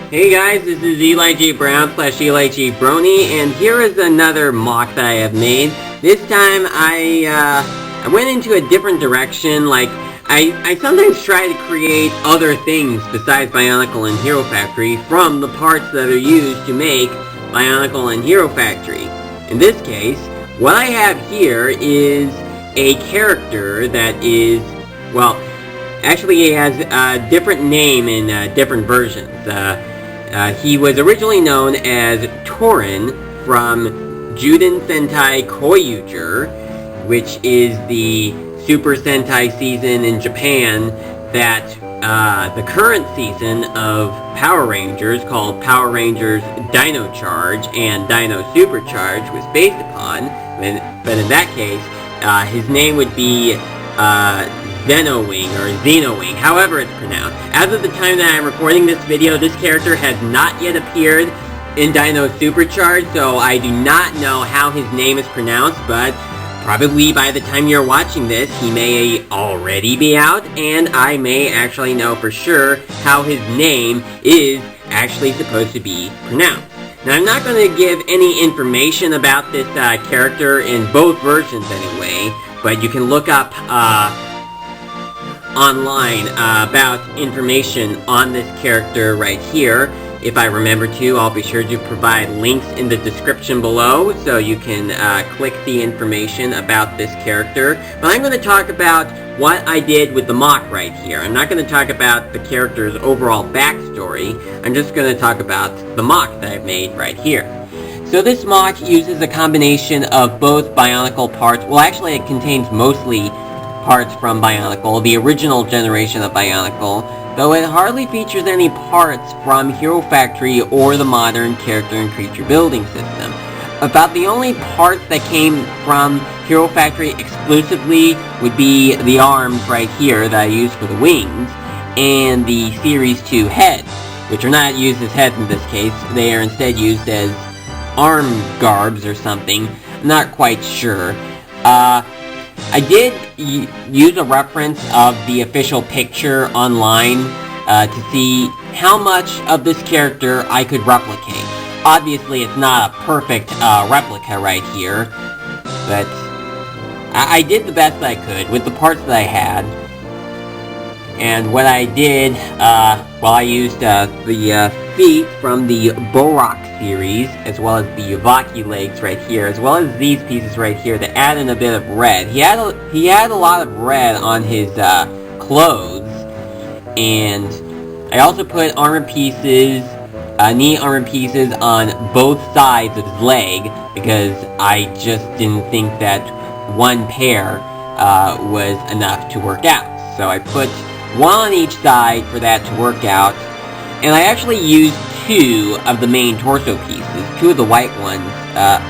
Hey guys, this is Eli J. Brown / Eli J. Brony, and here is another MOC that I have made. This time I went into a different direction. Like, I sometimes try to create other things besides Bionicle and Hero Factory from the parts that are used to make Bionicle and Hero Factory. In this case, what I have here is a character that is, well, actually he has a different name in different versions. He was originally known as Torin from Juden Sentai Koyuger, which is the Super Sentai season in Japan that the current season of Power Rangers, called Power Rangers Dino Charge and Dino Supercharge, was based upon. But in that case, his name would be Zenowing, or Zenowing, however it's pronounced. As of the time that I'm recording this video, this character has not yet appeared in Dino Supercharge, so I do not know how his name is pronounced, but probably by the time you're watching this, he may already be out, and I may actually know for sure how his name is actually supposed to be pronounced. Now, I'm not going to give any information about this character in both versions anyway, but you can look up online about information on this character right here. If I remember to, I'll be sure to provide links in the description below so you can click the information about this character. But I'm going to talk about what I did with the MOC right here. I'm not going to talk about the character's overall backstory. I'm just going to talk about the MOC that I've made right here. So this MOC uses a combination of both Bionicle parts. Well, actually it contains mostly parts from Bionicle, the original generation of Bionicle, though it hardly features any parts from Hero Factory or the modern character and creature building system. About the only parts that came from Hero Factory exclusively would be the arms right here that I used for the wings, and the Series 2 heads, which are not used as heads in this case. They are instead used as arm garbs or something. I'm not quite sure. I did use a reference of the official picture online to see how much of this character I could replicate. Obviously, it's not a perfect replica right here, but I did the best I could with the parts that I had. And what I did, well, I used the feet from the Borok series, as well as the Yavaki legs right here, as well as these pieces right here that add in a bit of red. He had a lot of red on his clothes, and I also put armor pieces, knee armor pieces on both sides of his leg, because I just didn't think that one pair was enough to work out. So I put one on each side for that to work out, and I actually used two of the main torso pieces, two of the white ones.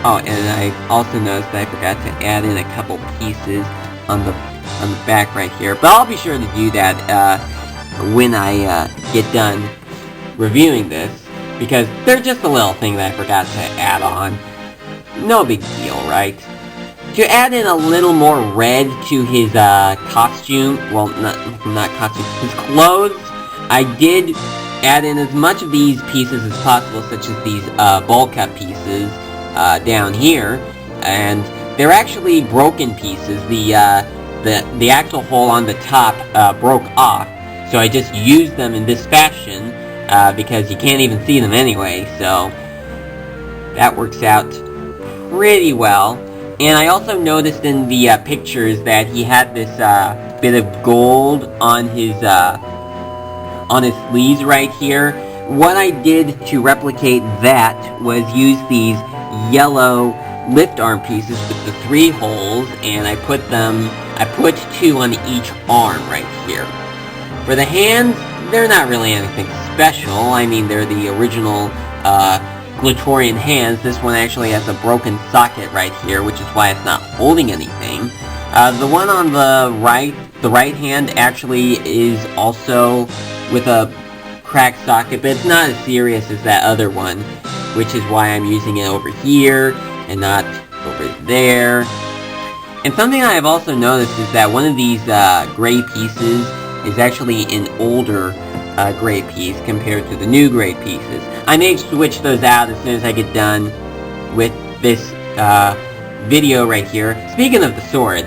Oh, and I also noticed that I forgot to add in a couple pieces on the back right here, but I'll be sure to do that when I get done reviewing this, because they're just a little thing that I forgot to add on. No big deal, right? To add in a little more red to his costume, well, not costume, his clothes, I did add in as much of these pieces as possible, such as these bowl cut pieces down here, and they're actually broken pieces. The actual hole on the top broke off, so I just used them in this fashion because you can't even see them anyway, so that works out pretty well. And I also noticed in the pictures that he had this bit of gold on his sleeves right here. What I did to replicate that was use these yellow lift arm pieces with the 3 holes, and I put 2 on each arm right here. For the hands, they're not really anything special. I mean, they're the original Glatorian hands. This one actually has a broken socket right here, which is why it's not holding anything. The one on the right hand actually is also with a cracked socket, but it's not as serious as that other one, which is why I'm using it over here and not over there. And something I've also noticed is that one of these gray pieces is actually an older gray piece compared to the new gray pieces. I may switch those out as soon as I get done with this video right here. Speaking of the sword,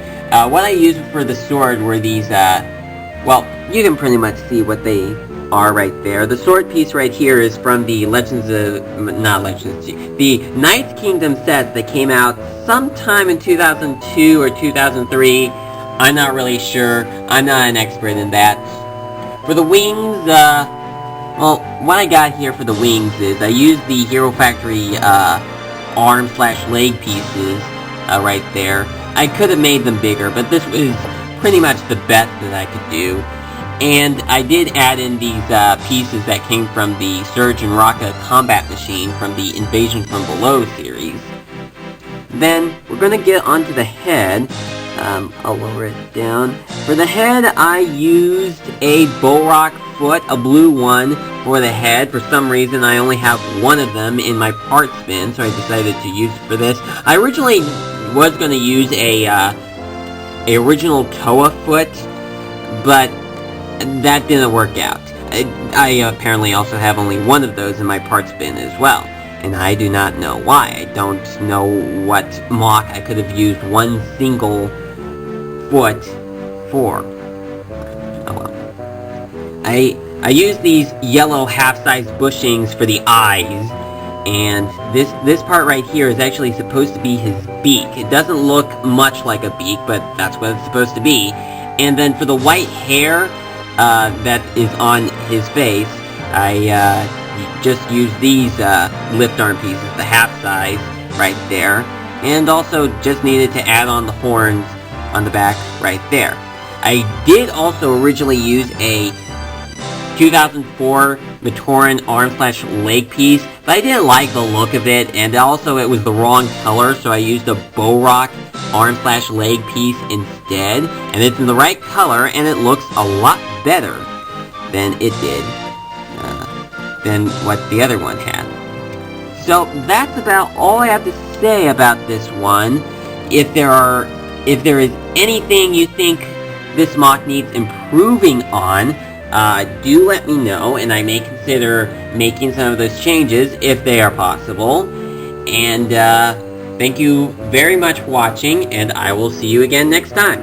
what I used for the sword were these, well, you can pretty much see what they are right there. The sword piece right here is from the the Knights Kingdom sets that came out sometime in 2002 or 2003. I'm not really sure. I'm not an expert in that. For the wings, well, what I got here for the wings is I used the Hero Factory arm/leg pieces right there. I could have made them bigger, but this was pretty much the best that I could do. And I did add in these pieces that came from the Surge and Raka combat machine from the Invasion from Below series. Then, we're going to get onto the head. I'll lower it down. For the head, I used a Borak foot, a blue one, for the head. For some reason, I only have one of them in my parts bin, so I decided to use it for this. I originally was going to use a original Toa foot, but that didn't work out. I apparently also have only one of those in my parts bin as well, and I do not know why. I don't know what MOC I could have used one single foot for. Oh well. I used these yellow half-size bushings for the eyes, and this part right here is actually supposed to be his beak. It doesn't look much like a beak, but that's what it's supposed to be. And then for the white hair that is on his face, I just used these lift arm pieces, the half size right there, and also just needed to add on the horns on the back right there. I did also originally use a 2004 Torin arm/leg piece, but I didn't like the look of it, and also it was the wrong color, so I used a Borak arm/leg piece instead, and it's in the right color, and it looks a lot better than it did, than what the other one had. So that's about all I have to say about this one. If there is anything you think this MOC needs improving on, do let me know, and I may consider making some of those changes if they are possible. And thank you very much for watching, and I will see you again next time.